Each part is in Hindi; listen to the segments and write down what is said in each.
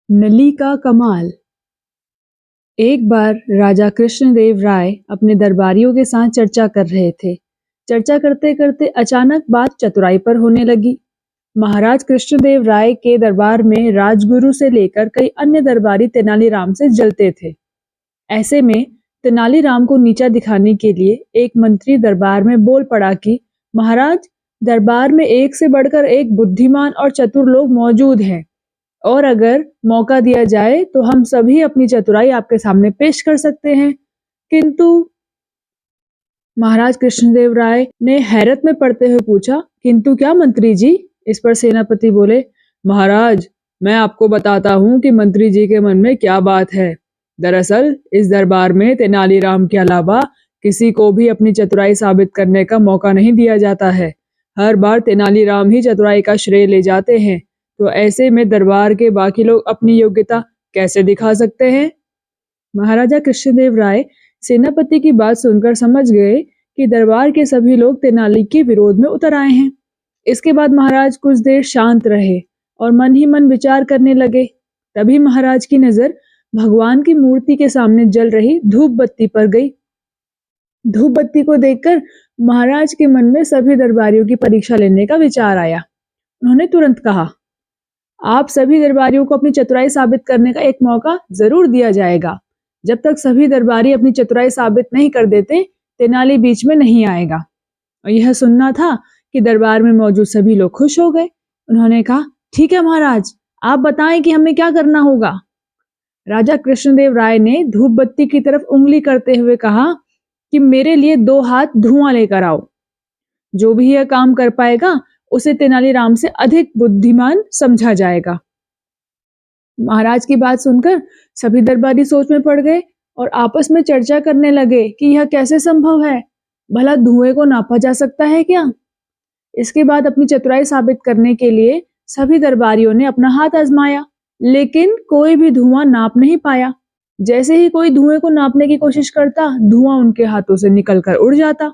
नली का कमाल। एक बार राजा कृष्णदेव राय अपने दरबारियों के साथ चर्चा कर रहे थे। चर्चा करते करते अचानक बात चतुराई पर होने लगी। महाराज कृष्णदेव राय के दरबार में राजगुरु से लेकर कई अन्य दरबारी तेनालीराम से जलते थे। ऐसे में तेनालीराम को नीचा दिखाने के लिए एक मंत्री दरबार में बोल पड़ा कि महाराज, दरबार में एक से बढ़कर एक बुद्धिमान और चतुर लोग मौजूद हैं, और अगर मौका दिया जाए तो हम सभी अपनी चतुराई आपके सामने पेश कर सकते हैं। किंतु महाराज कृष्णदेव राय ने हैरत में पड़ते हुए पूछा, किंतु क्या मंत्री जी? इस पर सेनापति बोले, महाराज, मैं आपको बताता हूँ कि मंत्री जी के मन में क्या बात है। दरअसल इस दरबार में तेनालीराम के अलावा किसी को भी अपनी चतुराई साबित करने का मौका नहीं दिया जाता है। हर बार तेनालीराम ही चतुराई का श्रेय ले जाते हैं, तो ऐसे में दरबार के बाकी लोग अपनी योग्यता कैसे दिखा सकते हैं? महाराजा कृष्णदेव राय सेनापति की बात सुनकर समझ गए कि दरबार के सभी लोग तेनाली के विरोध में उतर आए हैं। इसके बाद महाराज कुछ देर शांत रहे और मन ही मन विचार करने लगे। तभी महाराज की नजर भगवान की मूर्ति के सामने जल रही धूप बत्ती पर गई। धूप बत्ती को देखकर महाराज के मन में सभी दरबारियों की परीक्षा लेने का विचार आया। उन्होंने तुरंत कहा, आप सभी दरबारियों को अपनी चतुराई साबित करने का एक मौका जरूर दिया जाएगा। जब तक सभी दरबारी अपनी चतुराई साबित नहीं कर देते, तेनाली बीच में नहीं आएगा। और यह सुनना था कि दरबार में मौजूद सभी लोग खुश हो गए। उन्होंने कहा, ठीक है महाराज, आप बताएं कि हमें क्या करना होगा। राजा कृष्णदेव राय ने धूप बत्ती की तरफ उंगली करते हुए कहा कि मेरे लिए 2 हाथ धुआं लेकर आओ। जो भी यह काम कर पाएगा उसे तेनालीराम से अधिक बुद्धिमान समझा जाएगा। महाराज की बात सुनकर सभी दरबारी सोच में पड़ गए और आपस में चर्चा करने लगे कि यह कैसे संभव है। भला धुएं को नापा जा सकता है क्या? इसके बाद अपनी चतुराई साबित करने के लिए सभी दरबारियों ने अपना हाथ आजमाया, लेकिन कोई भी धुआं नाप नहीं पाया। जैसे ही कोई धुएं को नापने की कोशिश करता, धुआं उनके हाथों से निकलकर उड़ जाता।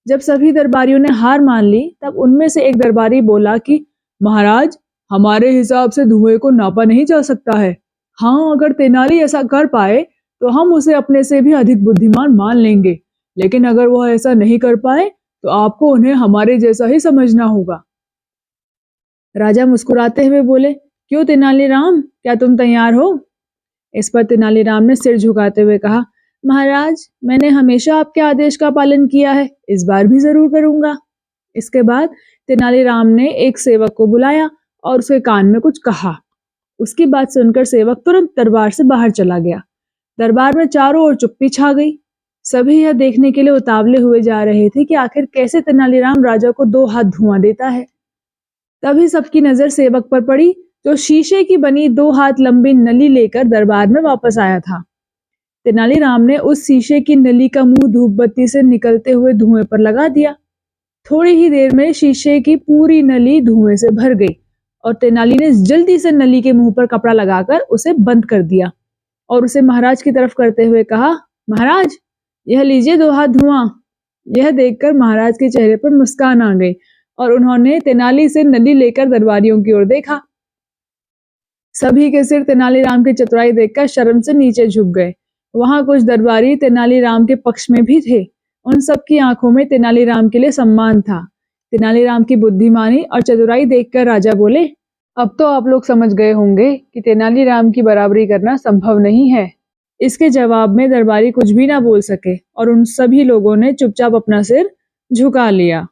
जब सभी दरबारियों ने हार मान ली, तब उनमें से एक दरबारी बोला कि महाराज, हमारे हिसाब से धुएं को नापा नहीं जा सकता है। हाँ, अगर तेनाली ऐसा कर पाए तो हम उसे अपने से भी अधिक बुद्धिमान मान लेंगे, लेकिन अगर वह ऐसा नहीं कर पाए तो आपको उन्हें हमारे जैसा ही समझना होगा। राजा मुस्कुराते हुए बोले, क्यों तेनालीराम, क्या तुम तैयार हो? इस पर तेनालीराम ने सिर झुकाते हुए कहा, महाराज, मैंने हमेशा आपके आदेश का पालन किया है, इस बार भी जरूर करूंगा। इसके बाद तेनालीराम ने एक सेवक को बुलाया और उसके कान में कुछ कहा। उसकी बात सुनकर सेवक तुरंत दरबार से बाहर चला गया। दरबार में चारों ओर चुप्पी छा गई। सभी यह देखने के लिए उतावले हुए जा रहे थे कि आखिर कैसे तेनालीराम राजा को 2 हाथ धुआं देता है। तभी सबकी नजर सेवक पर पड़ी, जो शीशे की बनी 2 हाथ लंबी नली लेकर दरबार में वापस आया था। तेनालीराम ने उस शीशे की नली का मुंह धूप बत्ती से निकलते हुए धुएं पर लगा दिया। थोड़ी ही देर में शीशे की पूरी नली धुएं से भर गई और तेनाली ने जल्दी से नली के मुंह पर कपड़ा लगाकर उसे बंद कर दिया और उसे महाराज की तरफ करते हुए कहा, महाराज, यह लीजिए 2 हाथ धुआं। यह देखकर महाराज के चेहरे पर मुस्कान आ गई और उन्होंने तेनाली से नली लेकर दरबारियों की ओर देखा। सभी के सिर तेनालीराम की चतुराई देखकर शर्म से नीचे झुक गए। वहां कुछ दरबारी तेनालीराम के पक्ष में भी थे। उन सबकी आंखों में तेनालीराम के लिए सम्मान था। तेनालीराम की बुद्धिमानी और चतुराई देखकर राजा बोले, अब तो आप लोग समझ गए होंगे कि तेनालीराम की बराबरी करना संभव नहीं है। इसके जवाब में दरबारी कुछ भी ना बोल सके और उन सभी लोगों ने चुपचाप अपना सिर झुका लिया।